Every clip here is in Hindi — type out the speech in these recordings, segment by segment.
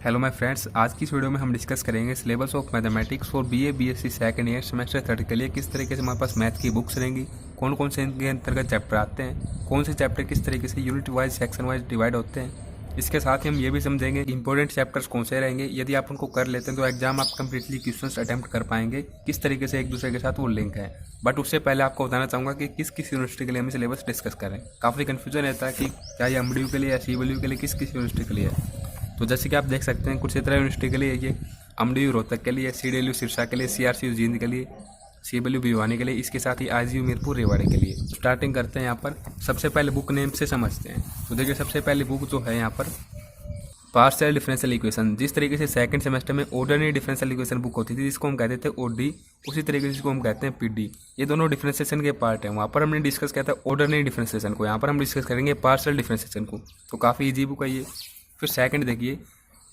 हेलो माय फ्रेंड्स, आज की इस वीडियो में हम डिस्कस करेंगे syllabus of mathematics for BA BSc second year semester 3 के लिए किस तरीके से हमारे पास मैथ की बुक्स रहेंगी, कौन कौन से इनके अंतर्गत चैप्टर आते हैं, कौन से चैप्टर किस तरीके से unit wise section wise divide होते हैं। इसके साथ ही हम ये भी समझेंगे इंपॉर्टेंट चैप्टर्स कौन से रहेंगे, यदि आप उनको कर लेते हैं तो एग्जाम आप कंप्लीटली क्वेश्चंस अटेम्प्ट कर पाएंगे, किस तरीके से एक दूसरे के साथ वो लिंक है। बट उससे पहले आपको बताना चाहूँगा कि किस किस यूनिवर्सिटी के लिए हम सिलेबस डिस्कस करें। काफ़ी कन्फ्यूजन रहता है कि क्या ये एमडीयू के लिए या सीडब्ल्यू के लिए किस किस यूनिवर्सिटी के लिए है। तो जैसे कि आप देख सकते हैं कुरुक्षेत्र यूनिवर्सिटी के लिए ये, एमडीयू रोहतक के लिए, सीडब्ल्यू सिरसा के लिए, सीआरसीयू जींद के लिए, सीडब्ल्यू भिवानी के लिए, इसके साथ ही आईजीयू मीरपुर रेवाड़ी के लिए। स्टार्टिंग करते हैं यहाँ पर, सबसे पहले बुक नेम से समझते हैं। तो देखिए सबसे पहली बुक जो है यहाँ पर पार्शियल डिफरेंशियल इक्वेशन। जिस तरीके से सेकंड सेमेस्टर में ऑर्डिनरी डिफरेंशियल इक्वेशन बुक होती थी जिसको हम कहते थे ओडी, उसी तरीके से इसको हम कहते हैं पीडी। ये दोनों डिफरेंशिएशन के पार्ट हैं। वहाँ पर हमने डिस्कस किया था ऑर्डिनरी डिफरेंशिएशन को, यहाँ पर हम डिस्कस करेंगे पार्शियल डिफरेंशिएशन को। तो काफ़ी ईजी बुक है ये। फिर सेकंड देखिए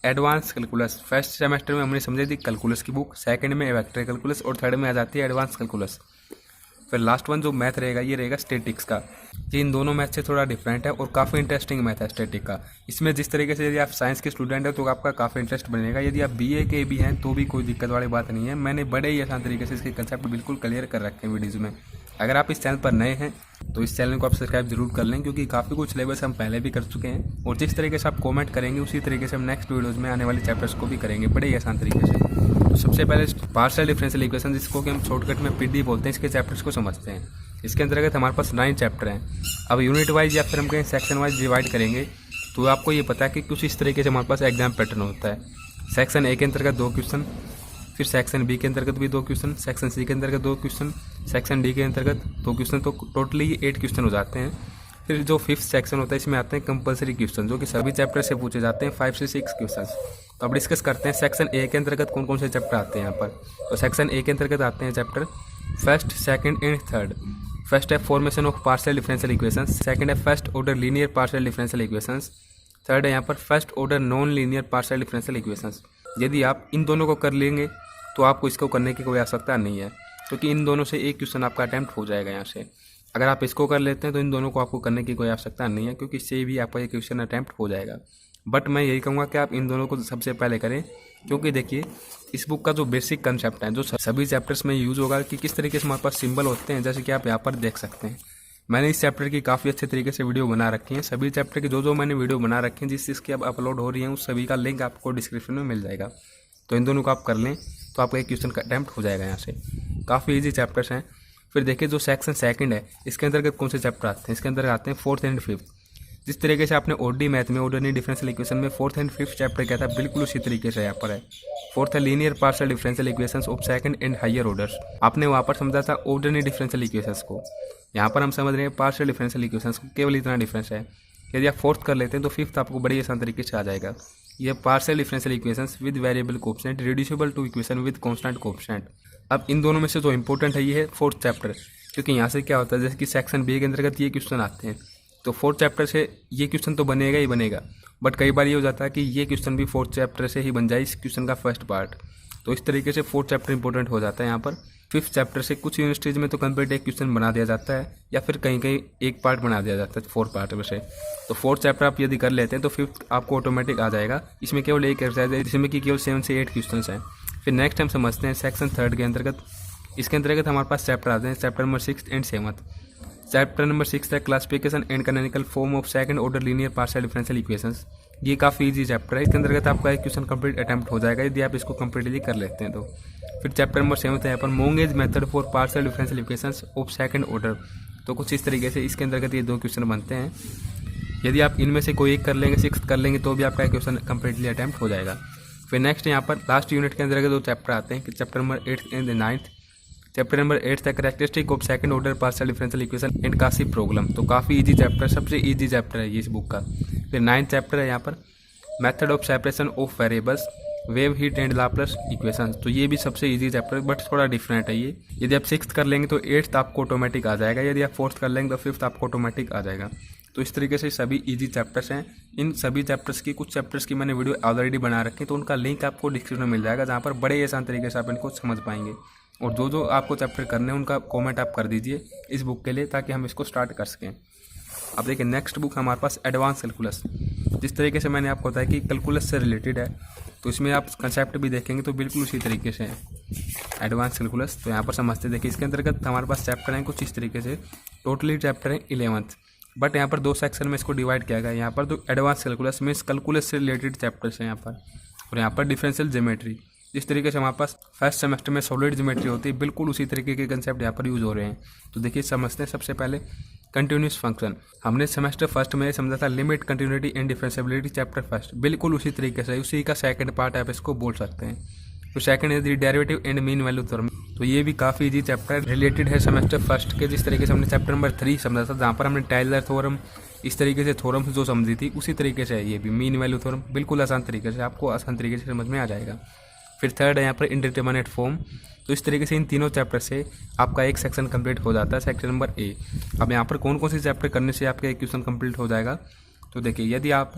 एडवांस कैलकुलस। फर्स्ट सेमेस्टर में हमने समझी थी कैलकुलस की बुक, सेकंड में वेक्टर कैलकुलस और थर्ड में आ जाती है एडवांस कैलकुलस। फिर लास्ट वन जो मैथ रहेगा ये रहेगा स्टैटिक्स का। ये इन दोनों मैथ से थोड़ा डिफरेंट है और काफ़ी इंटरेस्टिंग मैथ है स्टैटिक का। इसमें जिस तरीके से यदि आप साइंस के स्टूडेंट हैं तो आपका काफ़ी इंटरेस्ट बनेगा। यदि आप बीए के भी हैं तो भी कोई दिक्कत वाली बात नहीं है। मैंने बड़े ही आसान तरीके से इसके कंसेप्ट बिल्कुल क्लियर कर रखे हैं वीडियोज़ में। अगर आप इस चैनल पर नए हैं तो इस चैनल को आप सब्सक्राइब जरूर कर लें, क्योंकि काफ़ी कुछ सिलेबस हम पहले भी कर चुके हैं और जिस तरीके से आप कमेंट करेंगे उसी तरीके से हम नेक्स्ट वीडियोज़ में आने वाले चैप्टर्स को भी करेंगे बड़े ही आसान तरीके से। तो सबसे पहले पार्शियल डिफरेंशियल इक्वेशन, जिसको कि हम शॉर्टकट में पीडी बोलते हैं, इसके चैप्टर्स को समझते हैं। इसके अंतर्गत हमारे पास 9 चैप्टर हैं। अब यूनिट वाइज या फिर हम कहीं सेक्शन वाइज डिवाइड करेंगे तो आपको ये पता है कि कुछ इस तरीके से हमारे पास एग्जाम पैटर्न होता है। सेक्शन ए के अंतर्गत 2 क्वेश्चन, फिर सेक्शन बी के अंतर्गत भी 2 क्वेश्चन, सेक्शन सी के अंतर्गत 2 क्वेश्चन, सेक्शन डी के अंतर्गत 2 क्वेश्चन, तो टोटली 8 क्वेश्चन हो जाते हैं। फिर जो 5th सेक्शन होता है इसमें आते हैं कंपलसरी क्वेश्चन, जो कि सभी चैप्टर से पूछे जाते हैं, 5 से 6 क्वेश्चन। तो अब डिस्कस करते हैं सेक्शन ए के अंतर्गत कौन कौन से चैप्टर आते हैं यहाँ पर। तो सेक्शन ए के अंतर्गत आते हैं chapter first, second and third. First है formation of partial differential equations, second है first order linear partial differential equations, third है यहाँ पर first order non linear partial differential equations. यदि आप इन दोनों को कर लेंगे तो आपको इसको करने की कोई आवश्यकता नहीं है, क्योंकि इन दोनों से एक क्वेश्चन आपका अटैम्प्ट हो जाएगा यहाँ से। अगर आप इसको कर लेते हैं तो इन दोनों को आपको करने की कोई आवश्यकता नहीं है, क्योंकि इससे भी आपका एक क्वेश्चन अटैम्प्ट हो जाएगा। बट मैं यही कहूँगा कि आप इन दोनों को सबसे पहले करें, क्योंकि देखिए इस बुक का जो बेसिक कंसेप्ट है जो सभी चैप्टर्स में यूज़ होगा कि किस तरीके से हमारे पास सिंबल होते हैं, जैसे कि आप यहाँ पर देख सकते हैं। मैंने इस चैप्टर की काफ़ी अच्छे तरीके से वीडियो बना रखी है। सभी चैप्टर की जो मैंने वीडियो बना रखी है जिस चीज़ अब अपलोड हो रही है उस सभी का लिंक आपको डिस्क्रिप्शन में मिल जाएगा। तो इन दोनों को आप कर लें तो आपका एक क्वेश्चन का अटैम्प्ट हो जाएगा यहाँ से। काफ़ी ईजी चैप्टर्स हैं। फिर देखिए जो सेक्शन सेकंड है इसके अंतर्गत कौन से चैप्टर आते हैं। इसके अंतर्गत आते हैं 4th एंड 5th। जिस तरीके से आपने ओडी मैथ में ऑर्डिनरी डिफरेंशियल इक्वेशन में 4th एंड 5th चैप्टर किया था, बिल्कुल उसी तरीके से यहाँ पर है। 4th है linear partial differential equations of second and higher orders. आपने वहाँ पर समझा था ऑर्डिनरी डिफरेंशियल इक्वेशंस को, यहाँ पर हम समझ रहे हैं पार्शियल डिफरेंशियल इक्वेशंस को। केवल इतना डिफरेंस है। यदि आप 4th कर लेते हैं तो 5th आपको बड़ी आसान तरीके से आ जाएगा। ये partial differential equations with variable coefficient reducible to equation with constant coefficient. अब इन दोनों में से जो इंपॉर्टेंट है ये है 4th चैप्टर, क्योंकि यहाँ से क्या होता है जैसे कि सेक्शन बी के अंतर्गत ये क्वेश्चन आते हैं तो 4th चैप्टर से ये क्वेश्चन तो बनेगा ही बनेगा। बट कई बार ये हो जाता है कि ये क्वेश्चन भी 4th चैप्टर से ही बन जाए इस क्वेश्चन का फर्स्ट पार्ट। तो इस तरीके से 4th चैप्टर इंपॉर्टेंट हो जाता है यहाँ पर। 5th चैप्टर से कुछ यूनिवर्सिटीज में तो कंप्लीट एक क्वेश्चन बना दिया जाता है, या फिर कहीं कहीं एक पार्ट बना दिया जाता है 4 पार्ट में से। तो 4th चैप्टर आप यदि कर लेते हैं तो 5th आपको ऑटोमेटिक आ जाएगा। इसमें केवल एक एक्सरसाइज है जिसमें कि केवल 7 से 8 क्वेश्चन हैं। फिर नेक्स्ट हम समझते हैं सेक्शन 3 के अंतर्गत। इसके अंतर्गत हमारे पास चैप्टर आते हैं chapter number 6 and 7th। Chapter number 6 है classification and canonical form of second order linear partial differential equations. ये काफ़ी इजी चैप्टर है। इसके अंतर्गत आपका एक क्वेश्चन कंप्लीट अटैम्प्ट हो जाएगा यदि आप इसको कंप्लीटली कर लेते हैं तो। फिर चैप्टर नंबर 7 है यहाँ पर Monge's method for partial differential equations of second order. तो कुछ इस तरीके से इसके अंतर्गत ये 2 क्वेश्चन बनते हैं। यदि आप इनमें से कोई एक कर लेंगे, 6th कर लेंगे तो भी आपका एक क्वेश्चन कंप्लीटली अटैम्प्ट हो जाएगा। फिर नेक्स्ट यहाँ पर लास्ट यूनिट के अंतर्गत 2 चैप्टर आते हैं कि chapter number 8 and 9th। Chapter number 8 है characteristic of second order partial differential equation and कासी प्रॉब्लम। तो काफ़ी इजी चैप्टर, सबसे इजी चैप्टर है ये इस बुक का। फिर 9th चैप्टर है यहाँ पर method of separation of variables wave heat and Laplace equation. तो ये भी सबसे इजी चैप्टर बट थोड़ा डिफरेंट है ये। यदि आप 6th कर लेंगे तो 8th आपको ऑटोमेटिक आ जाएगा, यदि आप 4th कर लेंगे तो 5th आपको ऑटोमेटिक आ जाएगा। तो इस तरीके से सभी इजी चैप्टर्स हैं। इन सभी चैप्टर्स की कुछ चैप्टर्स की मैंने वीडियो ऑलरेडी बना रखी है, तो उनका लिंक आपको डिस्क्रिप्शन में मिल जाएगा, जहाँ पर बड़े आसान तरीके से आप इनको समझ पाएंगे। और जो आपको चैप्टर करने हैं उनका कमेंट आप कर दीजिए इस बुक के लिए, ताकि हम इसको स्टार्ट कर सकें। अब देखिए नेक्स्ट बुक हमारे पास एडवांस कैलकुलस। जिस तरीके से मैंने आपको बताया कि कैलकुलस से रिलेटेड है, तो इसमें आप कंसेप्ट भी देखेंगे तो बिल्कुल उसी तरीके से है एडवांस कैलकुलस। तो यहाँ पर समझते देखिए, इसके अंतर्गत हमारे पास चैप्टर हैं कुछ इस तरीके से, टोटली चैप्टर है 11th, बट यहाँ पर 2 सेक्शन में इसको डिवाइड किया गया है। यहाँ पर तो एडवांस कैलकुलस मीन्स कैलकुलस से रिलेटेड चैप्टर्स हैं यहाँ पर, और यहाँ पर डिफरेंशियल ज्योमेट्री। जिस तरीके से हमारे पास फर्स्ट सेमेस्टर में सॉलिड ज्योमेट्री होती है, बिल्कुल उसी तरीके के कंसेप्ट यहाँ पर यूज़ हो रहे हैं। तो देखिए समझते हैं सबसे पहले कंटिन्यूस फंक्शन। हमने सेमेस्टर फर्स्ट में समझा था limit, continuity and differentiability chapter first, बिल्कुल उसी तरीके से उसी का सेकंड पार्ट आप इसको बोल सकते हैं। तो second is the derivative and mean value theorem. तो ये भी काफ़ी इजी चैप्टर रिलेटेड है सेमेस्टर फर्स्ट के। जिस तरीके से हमने चैप्टर नंबर 3 समझा था, जहाँ पर हमने टाइलर थ्योरम इस तरीके से थ्योरम जो समझी थी, उसी तरीके से है ये भी मीन वैल्यू थ्योरम, बिल्कुल आसान तरीके से, आपको आसान तरीके से समझ में आ जाएगा। फिर थर्ड है यहाँ पर इंडिटरमिनेट फॉर्म। तो इस तरीके से इन तीनों चैप्टर से आपका एक सेक्शन कंप्लीट हो जाता है, सेक्शन नंबर ए। अब यहाँ पर कौन कौन से चैप्टर करने से आपका एक क्वेश्चन कंप्लीट हो जाएगा, तो देखिए यदि आप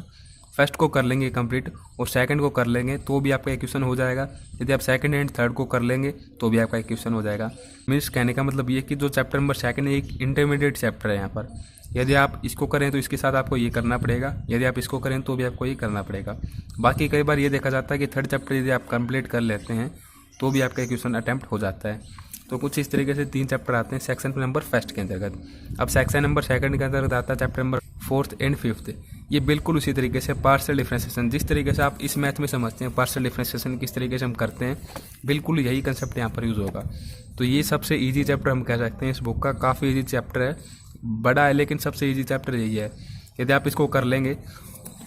फर्स्ट को कर लेंगे कंप्लीट और सेकंड को कर लेंगे तो भी आपका एक क्वेश्चन हो जाएगा। यदि आप सेकंड एंड थर्ड को कर लेंगे तो भी आपका एक क्वेश्चन हो जाएगा। मीन्स कहने का मतलब ये कि जो चैप्टर नंबर सेकंड है एक इंटरमीडिएट चैप्टर है यहाँ पर। यदि आप इसको करें तो इसके साथ आपको ये करना पड़ेगा, यदि आप इसको करें तो भी आपको ये करना पड़ेगा। बाकी कई बार ये देखा जाता है कि थर्ड चैप्टर यदि आप कंप्लीट कर लेते हैं तो भी आपका क्वेश्चन अटैम्प्ट हो जाता है। तो कुछ इस तरीके से 3 चैप्टर आते हैं सेक्शन नंबर फर्स्ट के अंतर्गत। अब सेक्शन नंबर सेकंड के अंतर्गत आता है chapter number 4th and 5th। ये बिल्कुल उसी तरीके से पार्शियल डिफरेंशिएशन, जिस तरीके से आप इस मैथ में समझते हैं पार्शियल डिफरेंशिएशन किस तरीके से हम करते हैं, बिल्कुल यही कंसेप्ट यहाँ पर यूज़ होगा। तो ये सबसे ईजी चैप्टर हम कह सकते हैं इस बुक का। काफ़ी ईजी चैप्टर है, बड़ा है लेकिन सबसे ईजी चैप्टर यही है। यदि आप इसको कर लेंगे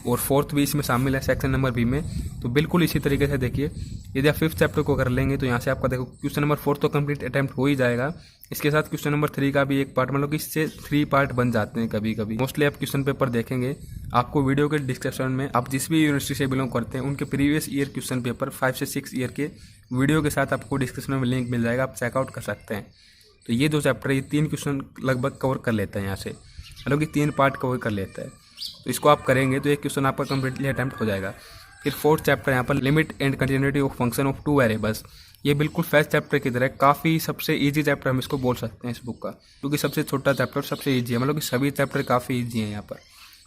और 4th भी इसमें शामिल है सेक्शन नंबर बी में, तो बिल्कुल इसी तरीके से देखिए यदि आप 5th चैप्टर को कर लेंगे तो यहाँ से आपका देखो क्वेश्चन नंबर 4 तो कंप्लीट अटैम्प्ट हो ही जाएगा। इसके साथ क्वेश्चन नंबर 3 का भी एक पार्ट, मतलब कि इससे 3 पार्ट बन जाते हैं कभी कभी। मोस्टली आप क्वेश्चन पेपर देखेंगे, आपको वीडियो के डिस्क्रिप्शन में आप जिस भी यूनिवर्सिटी से बिलोंग करते हैं उनके प्रीवियस ईयर क्वेश्चन पेपर 5 से 6 ईयर के वीडियो के साथ आपको डिस्क्रिप्शन में लिंक मिल जाएगा, आप चेकआउट कर सकते हैं। तो ये जो चैप्टर है ये 3 क्वेश्चन लगभग कवर कर लेता है यहाँ से, मतलब कि 3 पार्ट कवर कर लेता है। तो इसको आप करेंगे तो एक क्वेश्चन आपका कंप्लीटली अटैम्प्ट हो जाएगा। फिर 4th चैप्टर यहाँ पर limit and continuity of function of 2 variables. ये बिल्कुल फर्स्ट चैप्टर की तरह काफ़ी सबसे इजी चैप्टर हम इसको बोल सकते हैं इस बुक का, क्योंकि सबसे छोटा चैप्टर सबसे इजी है, मतलब कि सभी चैप्टर काफ़ी इजी हैं यहाँ पर।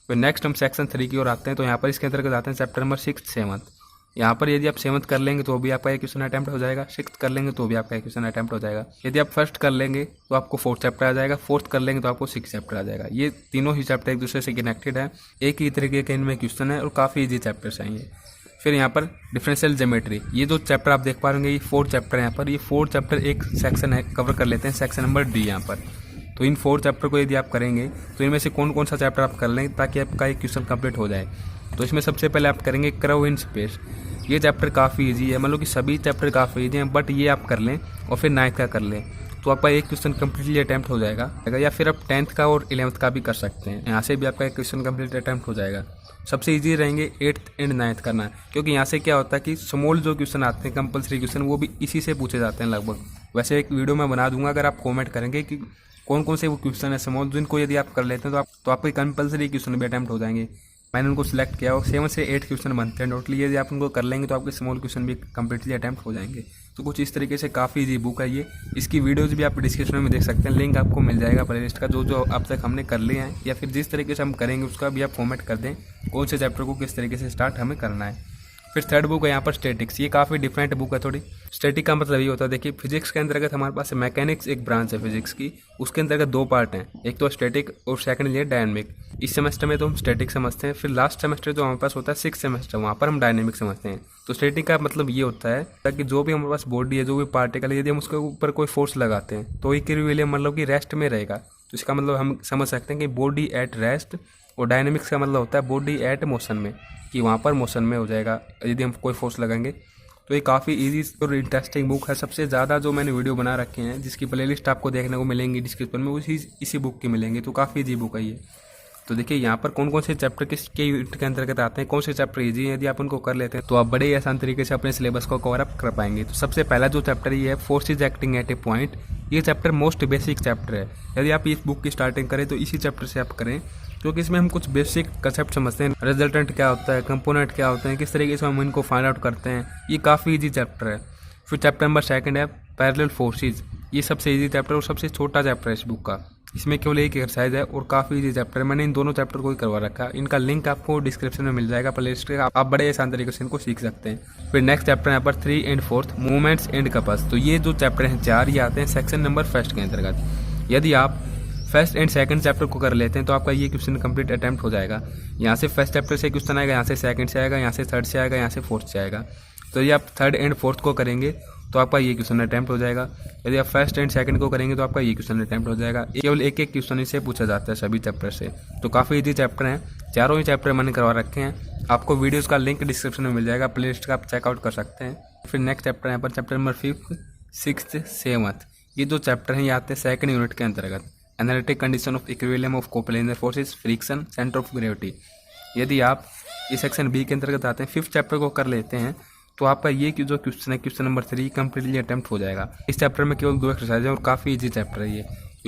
फिर नेक्स्ट हम सेक्शन 3 की ओर आते हैं। तो यहाँ पर इसके अंतर्गत आते हैं चैप्टर नंबर 6th 7th। यहाँ पर यदि आप 7th कर लेंगे तो भी आपका एक क्वेश्चन अटैम्प्ट हो जाएगा, 6th कर लेंगे तो भी आपका एक क्वेश्चन अटैम्प्ट हो जाएगा। यदि आप फर्स्ट कर लेंगे तो आपको 4th चैप्टर आ जाएगा, 4th कर लेंगे तो आपको 6th चैप्टर आ जाएगा। ये तीनों ही चैप्टर एक दूसरे से कनेक्टेड है, एक ही तरीके के इनमें क्वेश्चन है और काफ़ी ईजी चैप्टर्स हैं ये। फिर यहाँ पर डिफरेंशियल ज्योमेट्री, ये जो चैप्टर आप देख पा रहे हैं ये 4th चैप्टर है यहाँ पर। ये 4th चैप्टर एक सेक्शन है, कवर कर लेते हैं सेक्शन नंबर डी यहाँ पर। तो इन 4 चैप्टर को यदि आप करेंगे तो इनमें से कौन कौन सा चैप्टर आप कर लेंगे ताकि आपका एक क्वेश्चन कंप्लीट हो जाए। तो इसमें सबसे पहले आप करेंगे कर्व इन स्पेस। ये चैप्टर काफ़ी इजी है, मतलब कि सभी चैप्टर काफ़ी इजी हैं, बट ये आप कर लें और फिर 9th का कर लें तो आपका एक क्वेश्चन कंप्लीटली अटैम्प्ट हो जाएगा। या फिर आप 10th का और 11th का भी कर सकते हैं, यहाँ से भी आपका एक क्वेश्चन कंप्लीट अटैम्प्ट हो जाएगा। सबसे इजी रहेंगे 8th एंड 9th करना, क्योंकि यहाँ से क्या होता है कि स्मॉल जो क्वेश्चन आते हैं कंपलसरी क्वेश्चन वो भी इसी से पूछे जाते हैं लगभग। वैसे एक वीडियो मैं बना दूंगा, अगर आप कॉमेंट करेंगे कि कौन कौन से वो क्वेश्चन है स्मॉल, जिनको यदि आप कर लेते हैं तो आपके कंपलसरी क्वेश्चन भी अटैम्प्ट हो जाएंगे। मैंने उनको सिलेक्ट किया और 7 से 8 क्वेश्चन बनते हैं टोटली। यदि आप उनको कर लेंगे तो आपके स्मॉल क्वेश्चन भी कंप्लीटली अटैम्प्ट हो जाएंगे। तो कुछ इस तरीके से काफ़ी इजी बुक है ये। इसकी वीडियोज़ भी आप डिस्क्रिप्शन में देख सकते हैं, लिंक आपको मिल जाएगा प्लेलिस्ट का, जो अब तक हमने कर लिए हैं, या फिर जिस तरीके से हम करेंगे उसका भी आप फॉर्मेट कर दें, कौन से चैप्टर को किस तरीके से स्टार्ट हमें करना है। फिर थर्ड बुक है यहाँ पर स्टैटिक्स। ये काफ़ी डिफरेंट बुक है थोड़ी। स्टैटिक का मतलब ये होता है, देखिए फिजिक्स के अंतर्गत हमारे पास मैकेनिक्स एक ब्रांच है फिजिक्स की, उसके अंतर्गत 2 पार्ट हैं, एक तो स्टैटिक और सेकंड ये डायनेमिक। इस सेमेस्टर में तो हम स्टैटिक समझते हैं, फिर लास्ट सेमेस्टर जो हमारे पास होता है 6th सेमेस्टर, वहाँ पर हम डायनेमिक समझते हैं। तो स्टैटिक का मतलब ये होता है ताकि जो भी हमारे पास बॉडी है, जो भी पार्टिकल है, यदि हम उसके ऊपर कोई फोर्स लगाते हैं तो इक्विलिब्रियम मतलब कि रेस्ट में रहेगा। तो इसका मतलब हम समझ सकते हैं कि बॉडी एट रेस्ट, और डायनेमिक्स का मतलब होता है बॉडी एट मोशन में, कि वहाँ पर मोशन में हो जाएगा यदि हम कोई फोर्स लगाएंगे। तो ये काफ़ी इजी और इंटरेस्टिंग बुक है। सबसे ज़्यादा जो मैंने वीडियो बना रखे हैं जिसकी प्लेलिस्ट आपको देखने को मिलेंगी डिस्क्रिप्शन में, उसी इसी बुक की मिलेंगी। तो काफ़ी इजी बुक है ये। तो देखिए यहाँ पर कौन कौन से चैप्टर किसके यूनिट के अंतर्गत आते हैं, कौन से चैप्टर इजी हैं, यदि आप उनको कर लेते हैं तो आप बड़े ही आसान तरीके से अपने सिलेबस को कवर अप कर पाएंगे। तो सबसे पहला जो चैप्टर ये है forces acting at A point. ये चैप्टर मोस्ट बेसिक चैप्टर है। यदि आप इस बुक की स्टार्टिंग करें तो इसी चैप्टर से आप करें, क्योंकि इसमें हम कुछ बेसिक कंसेप्ट समझते हैं, रिजल्टेंट क्या होता है, कंपोनेंट क्या होते हैं, किस तरीके से हम इनको फाइंड आउट करते हैं। ये काफ़ी इजी चैप्टर है। फिर चैप्टर नंबर 2 है पैरेलल फोर्सेज। ये सबसे इजी चैप्टर और सबसे छोटा चैप्टर है इस बुक का। इसमें केवल एक एक्सरसाइज है और काफ़ी इजी चैप्टर है। मैंने इन दोनों चैप्टर को ही करवा रखा है। इनका लिंक आपको डिस्क्रिप्शन में मिल जाएगा प्ले लिस्ट का। आप बड़े आसान तरीके से इनको सीख सकते हैं। फिर नेक्स्ट चैप्टर है यहाँ पर 3 एंड 4 मूवमेंट्स एंड कपल्स। तो ये जो चैप्टर हैं 4 ये आते हैं सेक्शन नंबर फर्स्ट के अंतर्गत। यदि आप फर्स्ट एंड सेकंड चैप्टर को कर लेते हैं तो आपका ये क्वेश्चन कंप्लीट अटेम्प्ट हो जाएगा। यहाँ से फर्स्ट चैप्टर से क्वेश्चन आएगा, यहाँ से सेकंड से आएगा, यहाँ से थर्ड से आएगा, यहाँ से फोर्थ से आएगा। तो ये आप थर्ड एंड फोर्थ को करेंगे तो आपका ये क्वेश्चन अटेम्प्ट हो जाएगा। यदि आप फर्स्ट एंड सेकंड को करेंगे तो आपका ये क्वेश्चन अटेम्प्ट हो जाएगा। केवल एक एक क्वेश्चन इससे पूछा जाता है सभी चैप्टर से। तो काफ़ी इजी चैप्टर हैं, चारों ही चैप्टर मैंने करवा रखे हैं। आपको वीडियोज़ का लिंक डिस्क्रिप्शन में मिल जाएगा, प्ले लिस्ट का आप चेकआउट कर सकते हैं। फिर नेक्स्ट चैप्टर यहाँ पर चैप्टर नंबर 5, 6, 7 ये जो चैप्टर हैं ये आते हैं सेकंड यूनिट के अंतर्गत। Analytic condition of equilibrium of coplanar forces, friction, centre of gravity. यदि आप इस सेक्शन बी के अंतर्गत आते हैं, 5th चैप्टर को कर लेते हैं तो आपका ये जो क्वेश्चन है क्वेश्चन नंबर 3 कंप्लीटली अटेम्प्ट हो जाएगा। इस चैप्टर में केवल 2 एक्सरसाइज है और काफ़ी इजी चैप्टर है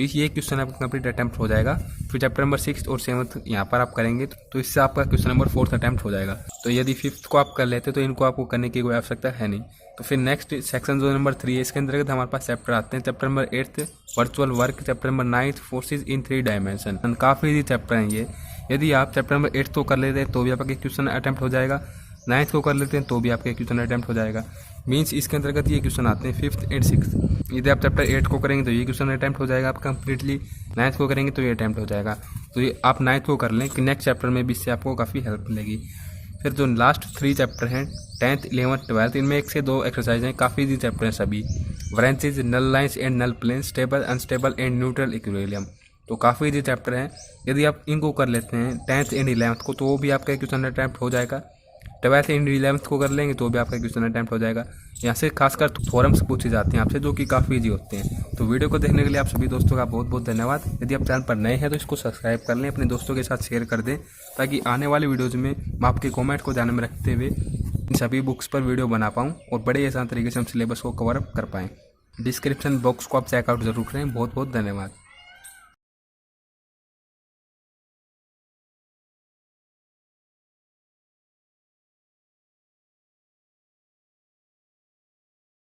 ये क्वेश्चन आपका कंप्लीट अटेम्प्ट हो जाएगा। फिर चैप्टर नंबर 6 और 7 यहाँ पर आप करेंगे तो इससे आपका क्वेश्चन नंबर 4 अटेम्प्ट हो जाएगा। तो यदि 5th को आप कर लेते तो इनको आपको करने की कोई आवश्यकता है नहीं। तो फिर नेक्स्ट सेक्शन जो नंबर 3 है इसके अंतर्गत हमारे पास चैप्टर आते हैं chapter number 8 virtual work, chapter number 9 forces in 3 dimension. काफ़ी इजी चैप्टर हैं ये। यदि आप चैप्टर नंबर 8 को कर लेते हैं तो भी आपका क्वेश्चन अटेम्प्ट हो जाएगा, 9th को कर लेते हैं तो भी आपका क्वेश्चन अटेम्प्ट हो जाएगा। मीन्स इसके अंतर्गत ये क्वेश्चन आते हैं 5th एंड 6th। यदि आप चैप्टर 8 को करेंगे तो ये क्वेश्चन अटेम्प्ट हो जाएगा आप कंप्लीटली, 9th को करेंगे तो ये अटेम्प्ट हो जाएगा। तो ये आप 9th को कर लें कि नेक्स्ट चैप्टर में भी इससे आपको काफ़ी हेल्प मिलेगी। फिर जो लास्ट 3 चैप्टर हैं 10th, 11th, 12th इनमें 1 से 2 एक्सरसाइज हैं, काफ़ी इजी चैप्टर हैं सभी। Branches, null lines and null plane, stable, unstable and neutral equilibrium. तो काफ़ी इजी चैप्टर हैं। यदि आप इनको कर लेते हैं 10th एंड 11th को तो वो भी आपका क्वेश्चन अटेम्प्ट हो जाएगा। 12th एंड 11th को कर लेंगे तो भी आपका क्वेश्चन अटेम्प्ट हो जाएगा। यहाँ से खासकर थ्योरम्स पूछे जाते हैं आपसे जो कि काफ़ी इजी होते हैं। तो वीडियो को देखने के लिए आप सभी दोस्तों का बहुत बहुत धन्यवाद। यदि आप चैनल पर नए हैं तो इसको सब्सक्राइब कर लें, अपने दोस्तों के साथ शेयर कर दें ताकि आने वाली वीडियोज़ में मैं आपके कॉमेंट को ध्यान में रखते हुए इन सभी बुक्स पर वीडियो बना पाऊँ और बड़े आसान तरीके से हम सिलेबस को कवर अप कर पाएँ। डिस्क्रिप्शन बॉक्स को आप चेकआउट जरूर करें। बहुत बहुत धन्यवाद।